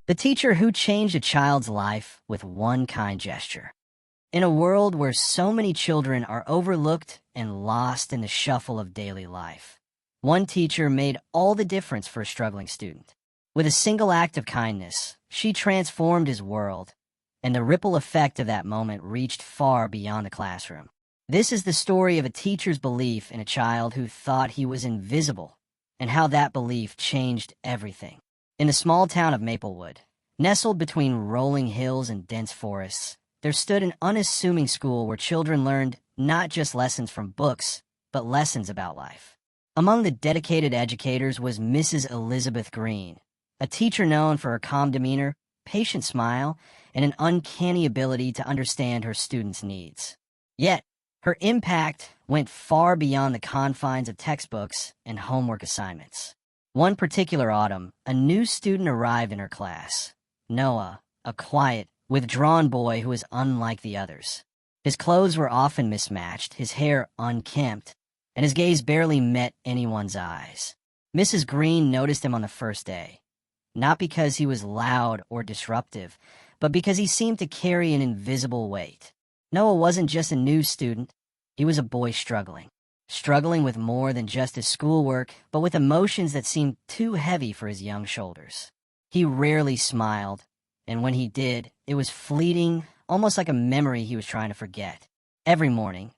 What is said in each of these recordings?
The teacher who changed a child's life with one kind gesture. In a world where so many children are overlooked and lost in the shuffle of daily life, one teacher made all the difference for a struggling student. With a single act of kindness, she transformed his world, and the ripple effect of that moment reached far beyond the classroom. This is the story of a teacher's belief in a child who thought he was invisible, and how that belief changed everything. In the small town of Maplewood, nestled between rolling hills and dense forests, there stood an unassuming school where children learned not just lessons from books, but lessons about life. Among the dedicated educators was Mrs. Elizabeth Green, a teacher known for her calm demeanor, patient smile, and an uncanny ability to understand her students' needs. Yet, her impact went far beyond the confines of textbooks and homework assignments. One particular autumn, a new student arrived in her class. Noah, a quiet, withdrawn boy who was unlike the others. His clothes were often mismatched, his hair unkempt, and his gaze barely met anyone's eyes. Mrs. Green noticed him on the first day, not because he was loud or disruptive, but because he seemed to carry an invisible weight. Noah wasn't just a new student, he was a boy struggling with more than just his schoolwork, but with emotions that seemed too heavy for his young shoulders. He rarely smiled, and when he did, it was fleeting, almost like a memory he was trying to forget. Every morning,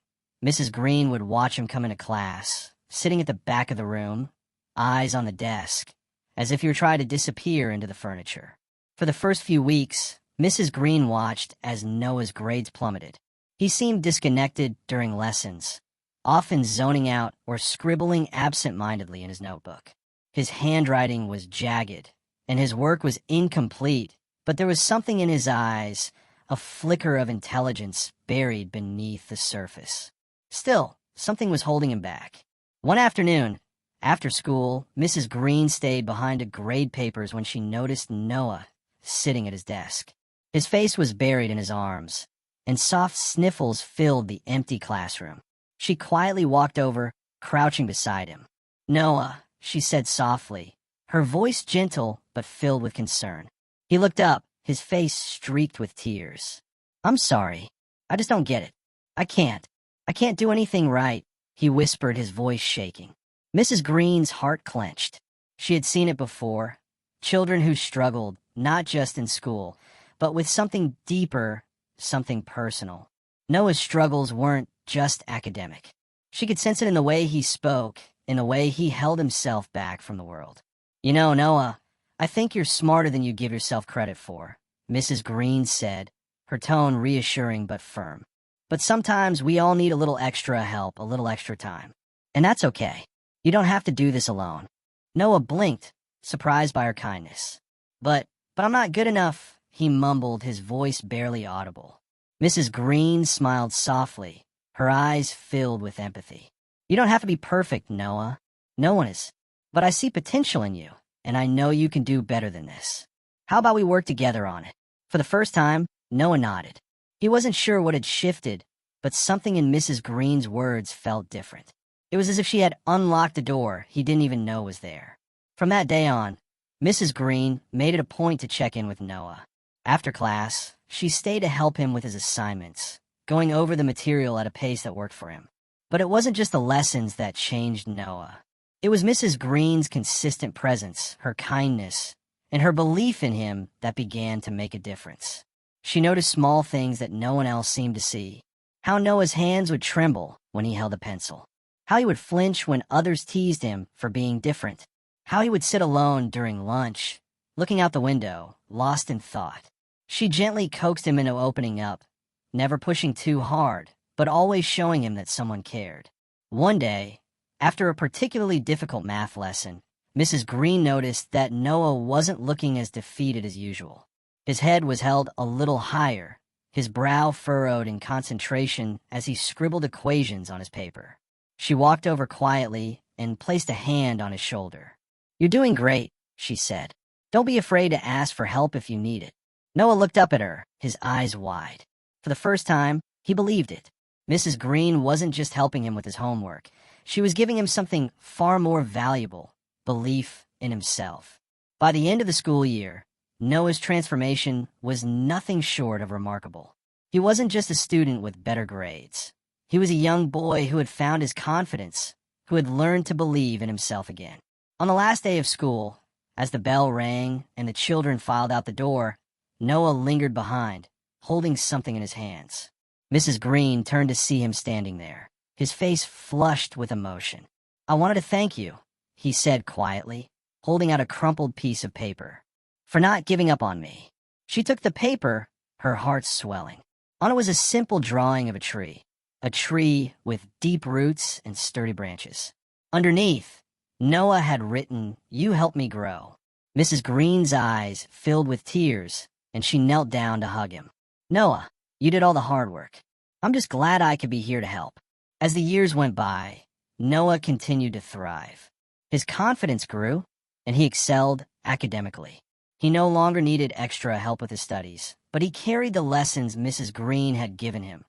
Mrs. Green would watch him come into class, sitting at the back of the room, eyes on the desk, as if he were trying to disappear into the furniture. For the first few weeks, Mrs. Green watched as Noah's grades plummeted. He seemed disconnected during lessons, often zoning out or scribbling absent-mindedly in his notebook. His handwriting was jagged, and his work was incomplete, but there was something in his eyes, a flicker of intelligence buried beneath the surface. Still, something was holding him back. One afternoon, after school, Mrs. Green stayed behind to grade papers when she noticed Noah sitting at his desk. His face was buried in his arms, and soft sniffles filled the empty classroom. She quietly walked over, crouching beside him. "Noah," she said softly, her voice gentle but filled with concern. He looked up, his face streaked with tears. "I'm sorry. I just don't get it. I can't do anything right," he whispered, his voice shaking. Mrs. Green's heart clenched. She had seen it before. Children who struggled, not just in school, but with something deeper, something personal. Noah's struggles weren't just academic. She could sense it in the way he spoke, in the way he held himself back from the world. "You know, Noah, I think you're smarter than you give yourself credit for," Mrs. Green said, her tone reassuring but firm. "But sometimes we all need a little extra help, a little extra time. And that's okay. You don't have to do this alone." Noah blinked, surprised by her kindness. But I'm not good enough," he mumbled, his voice barely audible. Mrs. Green smiled softly, her eyes filled with empathy. "You don't have to be perfect, Noah. No one is. But I see potential in you, and I know you can do better than this. How about we work together on it?" For the first time, Noah nodded. He wasn't sure what had shifted, but something in Mrs. Green's words felt different. It was as if she had unlocked a door he didn't even know was there. From that day on, Mrs. Green made it a point to check in with Noah. After class, she stayed to help him with his assignments, going over the material at a pace that worked for him. But it wasn't just the lessons that changed Noah. It was Mrs. Green's consistent presence, her kindness, and her belief in him that began to make a difference. She noticed small things that no one else seemed to see. How Noah's hands would tremble when he held a pencil. How he would flinch when others teased him for being different. How he would sit alone during lunch, looking out the window, lost in thought. She gently coaxed him into opening up, never pushing too hard, but always showing him that someone cared. One day, after a particularly difficult math lesson, Mrs. Green noticed that Noah wasn't looking as defeated as usual. His head was held a little higher, his brow furrowed in concentration as he scribbled equations on his paper. She walked over quietly and placed a hand on his shoulder. "You're doing great," she said. "Don't be afraid to ask for help if you need it." Noah looked up at her, his eyes wide. For the first time, he believed it. Mrs. Green wasn't just helping him with his homework. She was giving him something far more valuable, belief in himself. By the end of the school year, Noah's transformation was nothing short of remarkable. He wasn't just a student with better grades. He was a young boy who had found his confidence, who had learned to believe in himself again. On the last day of school, as the bell rang and the children filed out the door, Noah lingered behind, holding something in his hands. Mrs. Green turned to see him standing there, his face flushed with emotion. "I wanted to thank you," he said quietly, holding out a crumpled piece of paper, "for not giving up on me." She took the paper, her heart swelling. On it was a simple drawing of a tree with deep roots and sturdy branches. Underneath, Noah had written, "You helped me grow." Mrs. Green's eyes filled with tears, and she knelt down to hug him. "Noah, you did all the hard work. I'm just glad I could be here to help." As the years went by, Noah continued to thrive. His confidence grew, and he excelled academically. He no longer needed extra help with his studies, but he carried the lessons Mrs. Green had given him,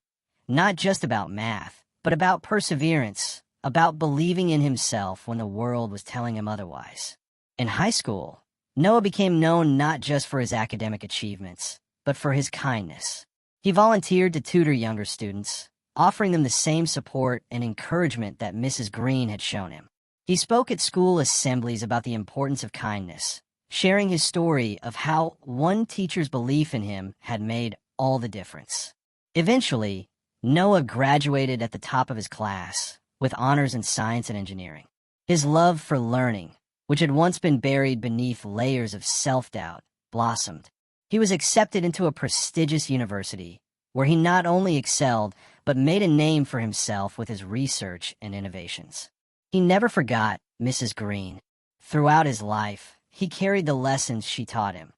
not just about math, but about perseverance, about believing in himself when the world was telling him otherwise. In high school, Noah became known not just for his academic achievements, but for his kindness. He volunteered to tutor younger students, offering them the same support and encouragement that Mrs. Green had shown him. He spoke at school assemblies about the importance of kindness, sharing his story of how one teacher's belief in him had made all the difference. Eventually, Noah graduated at the top of his class, with honors in science and engineering. His love for learning, which had once been buried beneath layers of self-doubt, blossomed. He was accepted into a prestigious university, where he not only excelled, but made a name for himself with his research and innovations. He never forgot Mrs. Green. Throughout his life, he carried the lessons she taught him,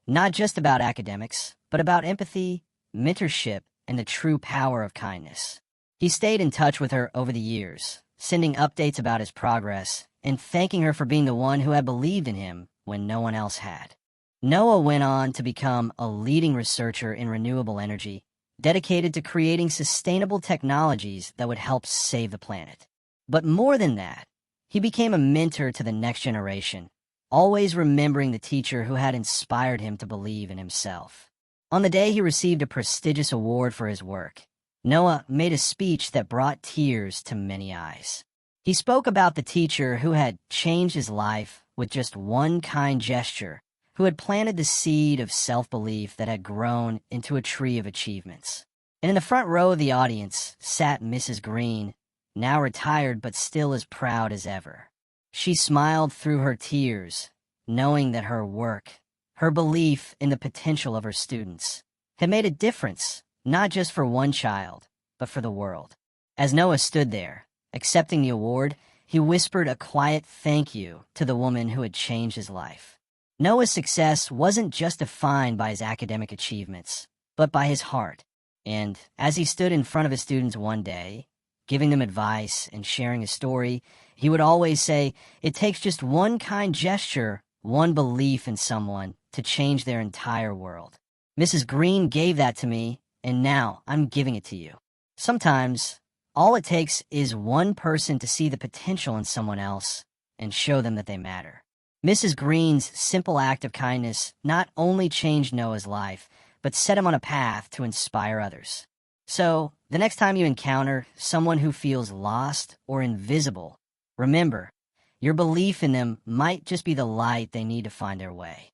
not just about academics, but about empathy, mentorship, and the true power of kindness. He stayed in touch with her over the years, sending updates about his progress and thanking her for being the one who had believed in him when no one else had. Noah went on to become a leading researcher in renewable energy, dedicated to creating sustainable technologies that would help save the planet. But more than that, he became a mentor to the next generation, always remembering the teacher who had inspired him to believe in himself. On the day he received a prestigious award for his work, Noah made a speech that brought tears to many eyes. He spoke about the teacher who had changed his life with just one kind gesture, who had planted the seed of self-belief that had grown into a tree of achievements. And in the front row of the audience sat Mrs. Green, now retired but still as proud as ever. She smiled through her tears, knowing that her work, her belief in the potential of her students, had made a difference, not just for one child, but for the world. As Noah stood there, accepting the award, he whispered a quiet thank you to the woman who had changed his life. Noah's success wasn't just defined by his academic achievements, but by his heart. And as he stood in front of his students one day, giving them advice and sharing his story, he would always say, "It takes just one kind gesture, one belief in someone to change their entire world." Mrs. Green gave that to me, and now I'm giving it to you. Sometimes, all it takes is one person to see the potential in someone else and show them that they matter. Mrs. Green's simple act of kindness not only changed Noah's life, but set him on a path to inspire others. So, the next time you encounter someone who feels lost or invisible, remember, your belief in them might just be the light they need to find their way.